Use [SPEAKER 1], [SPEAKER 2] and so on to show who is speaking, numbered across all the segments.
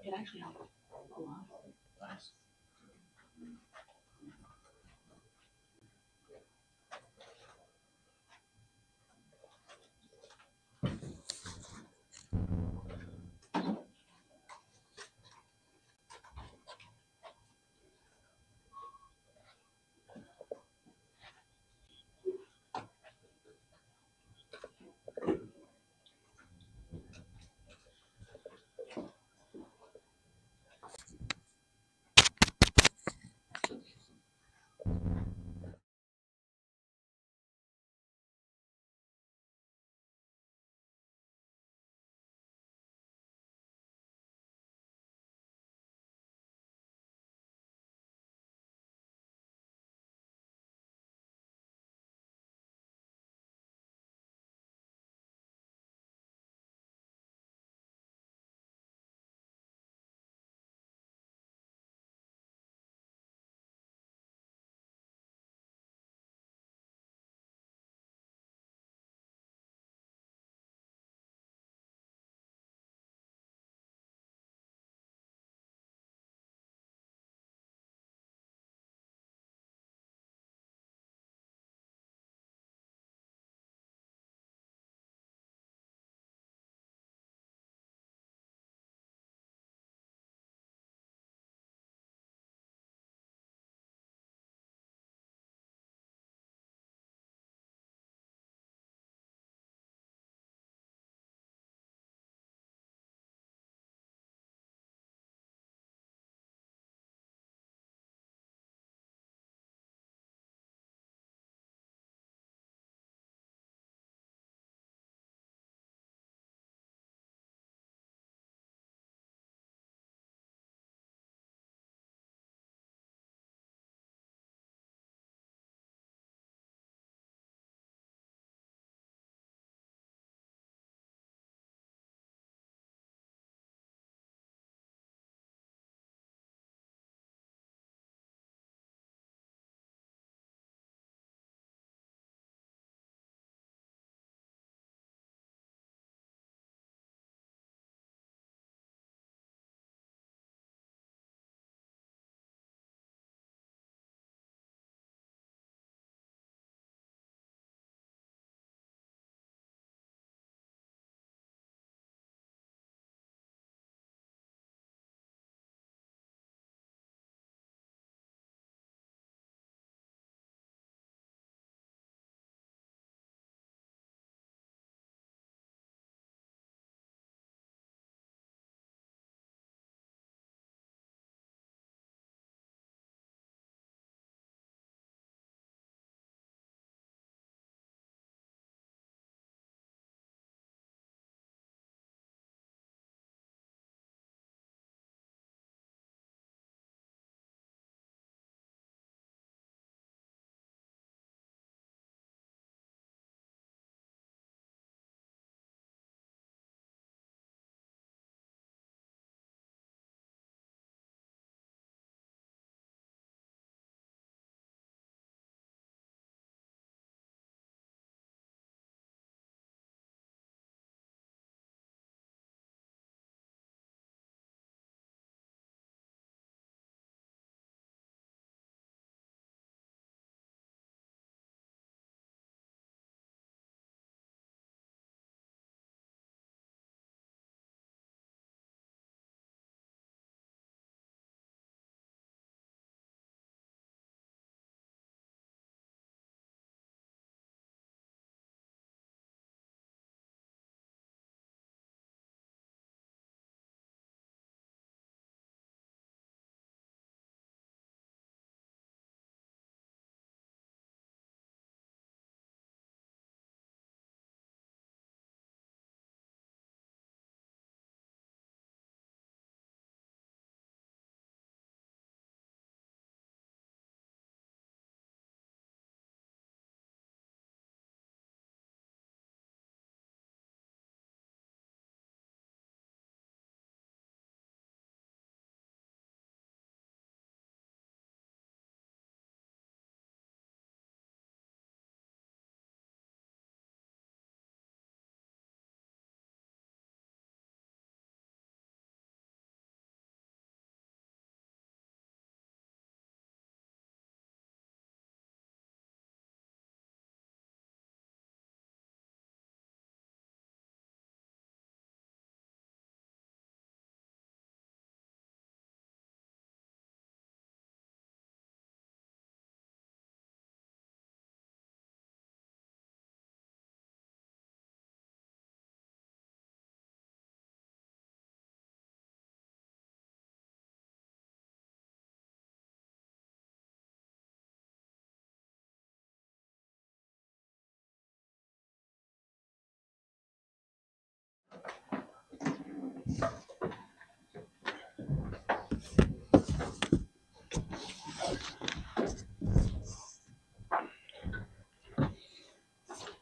[SPEAKER 1] It actually helped a lot.
[SPEAKER 2] Nice.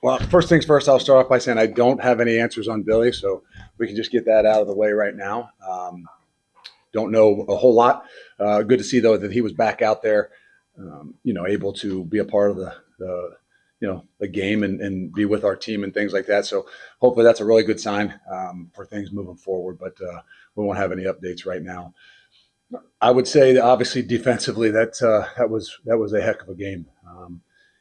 [SPEAKER 1] Well, first things first, I'll start off by saying I don't have any answers on Billy, so we can just get that out of the way right now. Don't know a whole lot. Good to see though that he was back out there, able to be a part of the game and be with our team and things like that. So hopefully that's a really good sign for things moving forward. But we won't have any updates right now. I would say that obviously defensively that was a heck of a game.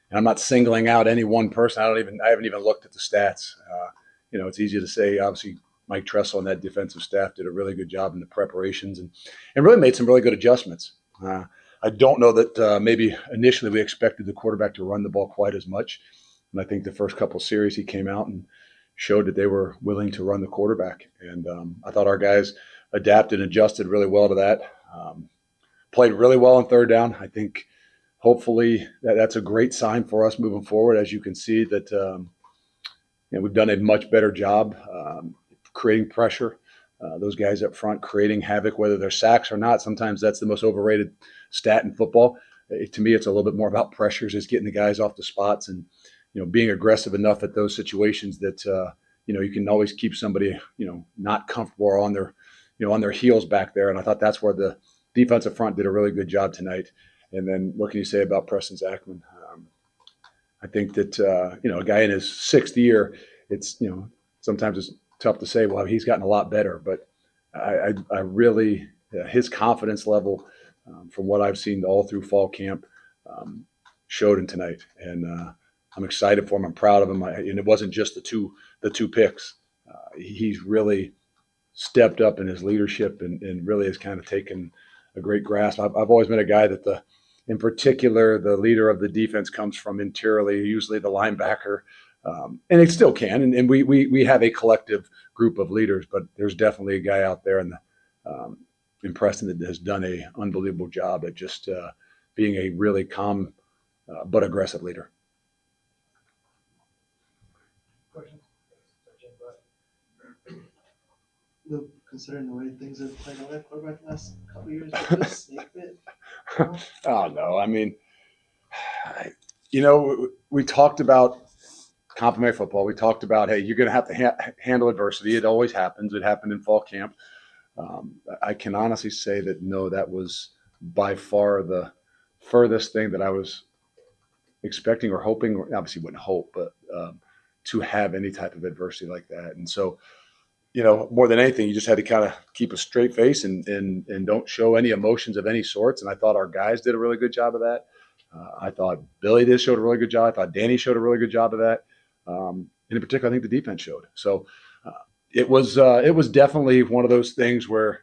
[SPEAKER 1] And I'm not singling out any one person. I haven't even looked at the stats. It's easy to say. Obviously, Mike Tressel and that defensive staff did a really good job in the preparations and really made some really good adjustments. I don't know that maybe initially we expected the quarterback to run the ball quite as much. And I think the first couple of series he came out and showed that they were willing to run the quarterback. And I thought our guys adapted and adjusted really well to that. Played really well on third down. I think hopefully that's a great sign for us moving forward. As you can see that we've done a much better job creating pressure. Those guys up front creating havoc, whether they're sacks or not. Sometimes that's the most overrated stat in football. To me, it's a little bit more about pressures, is getting the guys off the spots and being aggressive enough at those situations that you can always keep somebody not comfortable or on their heels back there. And I thought that's where the defensive front did a really good job tonight. And then what can you say about Preston Zachman? I think that a guy in his sixth year, it's sometimes it's tough to say, well, he's gotten a lot better, but I really his confidence level from what I've seen all through fall camp showed in tonight, and I'm excited for him. I'm proud of him, and it wasn't just the two picks. He's really stepped up in his leadership and really has kind of taken a great grasp. I've always been a guy that in particular, the leader of the defense comes from interiorly, usually the linebacker. And it still can, and we have a collective group of leaders, but there's definitely a guy out there in Preston that has done an unbelievable job at just being a really calm but aggressive leader.
[SPEAKER 2] Question? Luke, considering the way things have played out at quarterback the last couple of years, did this snake bit?
[SPEAKER 1] Oh no, I mean, we talked about complimentary football. We talked about, hey, you're going to have to handle adversity. It always happens. It happened in fall camp. I can honestly say that, no, that was by far the furthest thing that I was expecting or hoping, or obviously wouldn't hope, but to have any type of adversity like that. And so, more than anything, you just had to kind of keep a straight face and don't show any emotions of any sorts. And I thought our guys did a really good job of that. I thought Billy showed a really good job. I thought Danny showed a really good job of that. And in particular, I think the defense showed. So it was definitely one of those things where,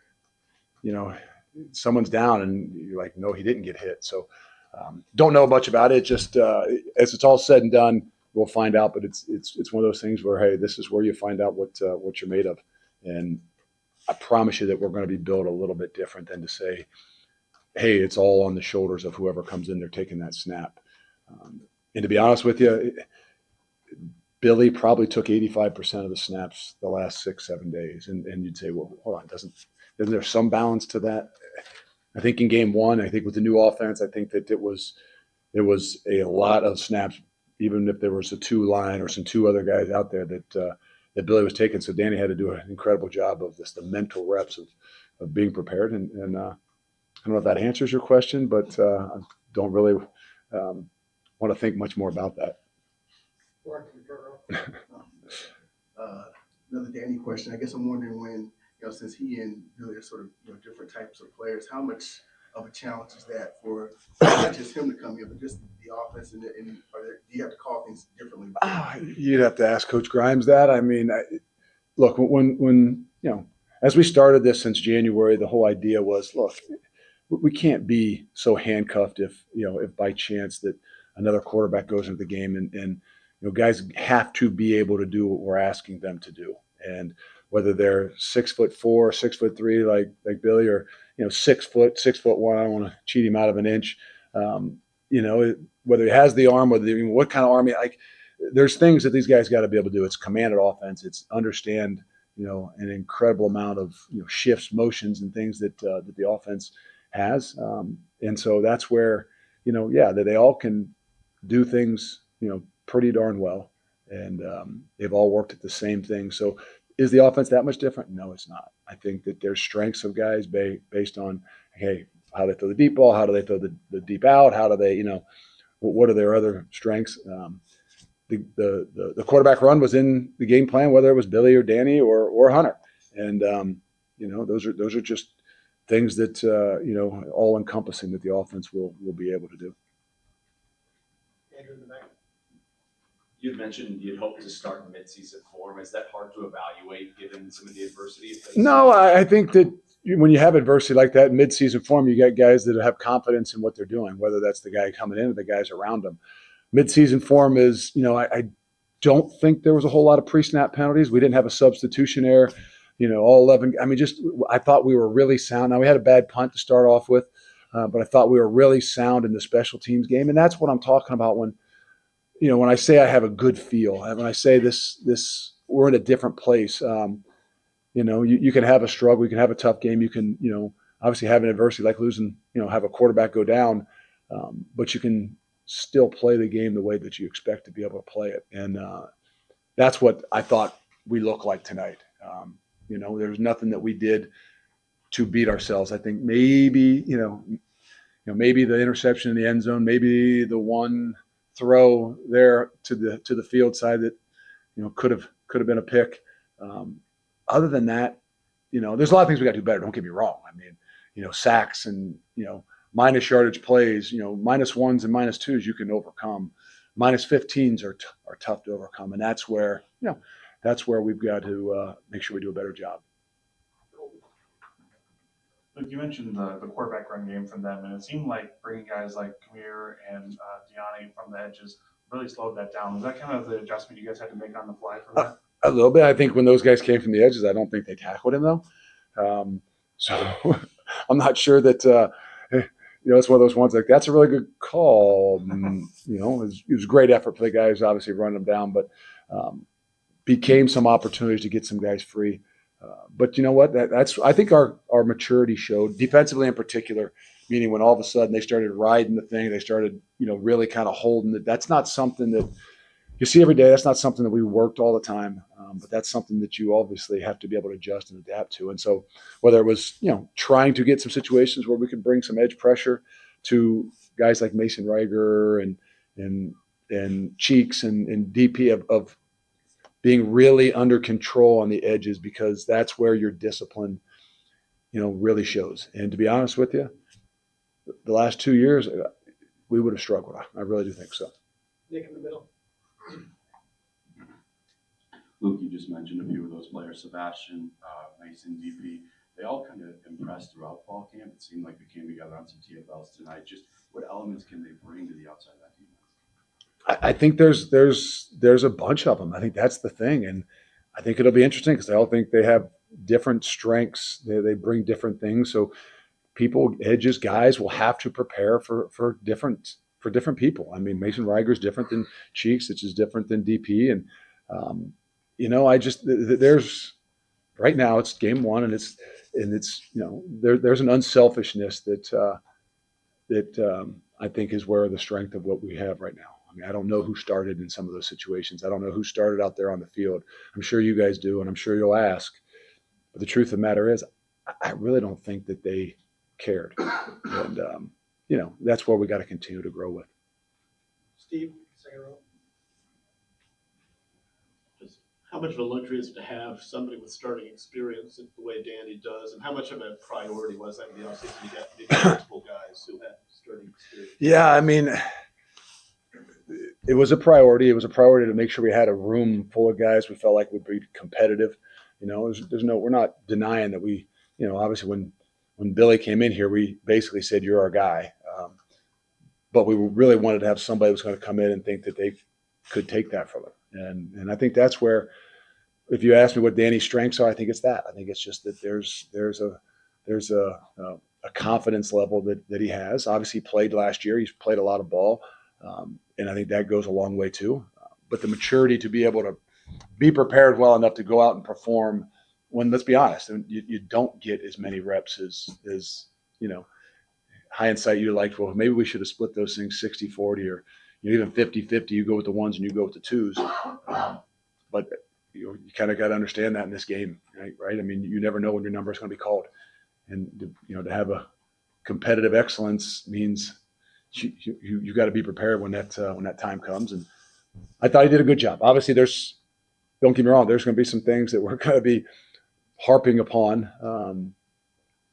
[SPEAKER 1] someone's down and you're like, no, he didn't get hit. So don't know much about it. Just as it's all said and done, we'll find out. But it's one of those things where, hey, this is where you find out what you're made of. And I promise you that we're going to be built a little bit different than to say, hey, it's all on the shoulders of whoever comes in there taking that snap. And to be honest with you, Billy probably took 85% of the snaps the last 6-7 days. And you'd say, well, hold on, isn't there some balance to that? I think in game one, I think with the new offense, I think that it was a lot of snaps, even if there was a two line or some two other guys out there that Billy was taking. So Danny had to do an incredible job of the mental reps of being prepared. And I don't know if that answers your question, but I don't really want to think much more about that.
[SPEAKER 3] Another Danny question. I guess I'm wondering when, since he and Billy are sort of, different types of players, how much of a challenge is that for not just him to come in, but just the offense do you have to call things differently?
[SPEAKER 1] You'd have to ask Coach Grimes that. I mean, look, when as we started this since January, the whole idea was, look, we can't be so handcuffed if by chance that another quarterback goes into the game and guys have to be able to do what we're asking them to do. And whether they're 6'4", 6'3", like Billy, or 6 foot, 6'1", I don't want to cheat him out of an inch. Whether he has the arm, what kind of arm, there's things that these guys got to be able to do. It's commanded offense. It's understand an incredible amount of shifts, motions, and things that the offense has. And so that's where that they all can do things pretty darn well. and they've all worked at the same thing. So is the offense that much different? No, it's not. I think that there's strengths of guys based on, hey, how they throw the deep ball, how do they throw the deep out, how do they, what are their other strengths? The quarterback run was in the game plan, whether it was Billy or Danny or Hunter, and those are just things that all encompassing that the offense will be able to do.
[SPEAKER 2] Andrew in the back.
[SPEAKER 4] You'd mentioned you'd hope to start in midseason form. Is that hard to evaluate given some of the adversity?
[SPEAKER 1] No, I think that when you have adversity like that in midseason form, you got guys that have confidence in what they're doing, whether that's the guy coming in or the guys around them. Midseason form is, I don't think there was a whole lot of pre-snap penalties. We didn't have a substitution error, all 11. I mean, I thought we were really sound. Now, we had a bad punt to start off with, but I thought we were really sound in the special teams game. And that's what I'm talking about when I say I have a good feel, when I say this, we're in a different place. You can have a struggle, you can have a tough game, you can, obviously have an adversity like losing, have a quarterback go down, but you can still play the game the way that you expect to be able to play it. And that's what I thought we looked like tonight. There's nothing that we did to beat ourselves. I think maybe, maybe the interception in the end zone, maybe the one throw there to the field side that could have been a pick. Other than that, there's a lot of things we got to do better. Don't get me wrong. I mean, sacks and minus yardage plays, minus ones and minus twos you can overcome. Minus 15s are tough to overcome, and that's where we've got to make sure we do a better job.
[SPEAKER 5] Luke, you mentioned the quarterback run game from them, and it seemed like bringing guys like Kamir and Deani from the edges really slowed that down. Was that kind of the adjustment you guys had to make on the fly for that?
[SPEAKER 1] A little bit. I think when those guys came from the edges, I don't think they tackled him though. So I'm not sure that it's one of those ones like that's a really good call. It was a great effort for the guys, obviously running them down, but became some opportunities to get some guys free. But you know what? That's I think our maturity showed defensively in particular, meaning when all of a sudden they started riding the thing, they started really kind of holding it. That's not something that you see every day. That's not something that we worked all the time, but that's something that you obviously have to be able to adjust and adapt to. And so whether it was trying to get some situations where we could bring some edge pressure to guys like Mason Riger and Cheeks and DP of being really under control on the edges, because that's where your discipline, really shows. And to be honest with you, the last 2 years, we would have struggled. I really do think so.
[SPEAKER 2] Nick in the middle.
[SPEAKER 6] Luke, you just mentioned a few of those players, Sebastian, Mason, DP. They all kind of impressed throughout fall camp. It seemed like they came together on some TFLs tonight. Just what elements can they bring to the outside of that team?
[SPEAKER 1] I think there's a bunch of them. I think that's the thing, and I think it'll be interesting because they all think they have different strengths. They bring different things. So edges, guys will have to prepare for different people. I mean, Mason Riger is different than Cheeks, which is different than DP, and there's right now it's game one, and it's there's an unselfishness that I think is where the strength of what we have right now. I mean, I don't know who started in some of those situations. I don't know who started out there on the field. I'm sure you guys do, and I'm sure you'll ask. But the truth of the matter is, I really don't think that they cared. And, that's where we got to continue to grow with.
[SPEAKER 2] Steve, second row.
[SPEAKER 7] Just how much of a luxury is it to have somebody with starting experience the way Danny does, and how much of a priority was that in the offseason? You got multiple guys who had starting experience.
[SPEAKER 1] Yeah, I mean, it was a priority. It was a priority to make sure we had a room full of guys we felt like would be competitive. We're not denying that we, obviously when Billy came in here, we basically said, you're our guy. But we really wanted to have somebody who was going to come in and think that they could take that from him. And I think that's where, if you ask me what Danny's strengths are, I think it's that. I think it's just that there's a confidence level that he has. Obviously, he played last year. He's played a lot of ball. And I think that goes a long way too. But the maturity to be able to be prepared well enough to go out and perform when, let's be honest, you don't get as many reps as hindsight you're like, well, maybe we should have split those things 60-40 or, even 50-50, you go with the ones and you go with the twos. But you kind of got to understand that in this game, right? I mean, you never know when your number is going to be called. And, to have a competitive excellence means you got to be prepared when that time comes. And I thought he did a good job. Obviously, don't get me wrong, there's going to be some things that we're going to be harping upon.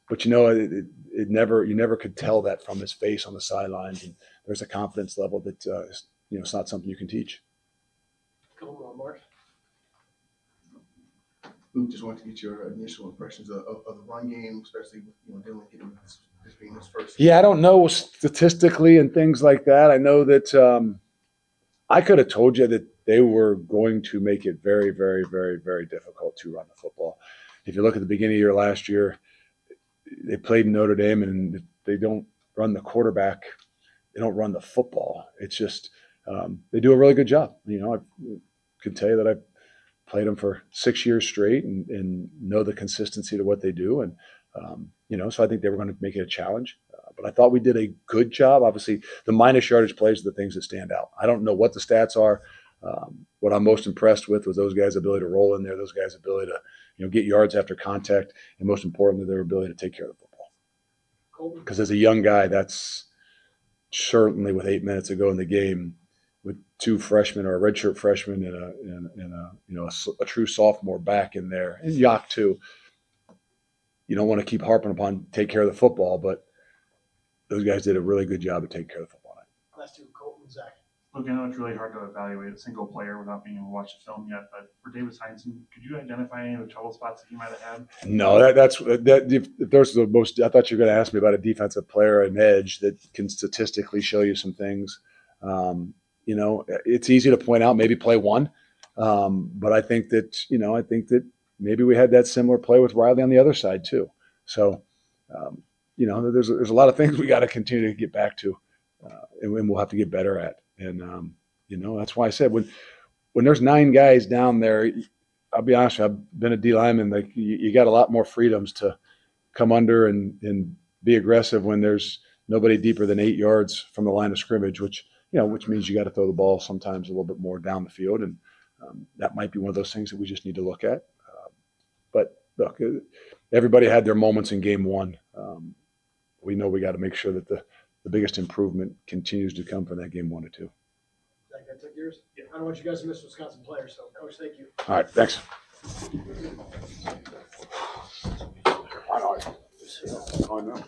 [SPEAKER 1] But you never could tell that from his face on the sidelines. And there's a confidence level that it's not something you can teach.
[SPEAKER 7] Come on, Mark.
[SPEAKER 3] Luke, just wanted to get your initial impressions of the run game, especially with Dylan getting this being his first.
[SPEAKER 1] Yeah, I don't know statistically and things like that. I know that I could have told you that they were going to make it very, very, very, very difficult to run the football. If you look at the beginning of your last year, they played in Notre Dame and they don't run the quarterback. They don't run the football. It's just they do a really good job. I can tell you that I've played them for 6 years straight and know the consistency to what they do. And, so I think they were going to make it a challenge. But I thought we did a good job. Obviously, the minus yardage plays are the things that stand out. I don't know what the stats are. What I'm most impressed with was those guys' ability to roll in there, those guys' ability to get yards after contact, and most importantly, their ability to take care of the football. Because as a young guy, that's certainly with 8 minutes to go in the game, with two freshmen or a redshirt freshman and a true sophomore back in there, and Yak too. You don't want to keep harping upon take care of the football, but those guys did a really good job of taking care of the football.
[SPEAKER 7] Last two, Colton and Zach.
[SPEAKER 5] Look, I know it's really hard to evaluate a single player without being able to watch the film yet, but for Davis Heinsohn, could you identify any of the trouble spots that he might have had?
[SPEAKER 1] No, that's if there's the most. I thought you were going to ask me about a defensive player, an edge that can statistically show you some things. It's easy to point out maybe play one, but I think that maybe we had that similar play with Riley on the other side too. So, there's a lot of things we got to continue to get back to, and we'll have to get better at. And that's why I said when there's 9 guys down there, I'll be honest, I've been a D lineman. Like you got a lot more freedoms to come under and be aggressive when there's nobody deeper than 8 yards from the line of scrimmage, which means you got to throw the ball sometimes a little bit more down the field, and that might be one of those things that we just need to look at. But look, everybody had their moments in game one. We know we got to make sure that the biggest improvement continues to come from that game 1 to 2.
[SPEAKER 7] Zach, I took yours. Yeah. I don't want you guys to miss Wisconsin players, so Coach, thank you.
[SPEAKER 1] All right, thanks. I know.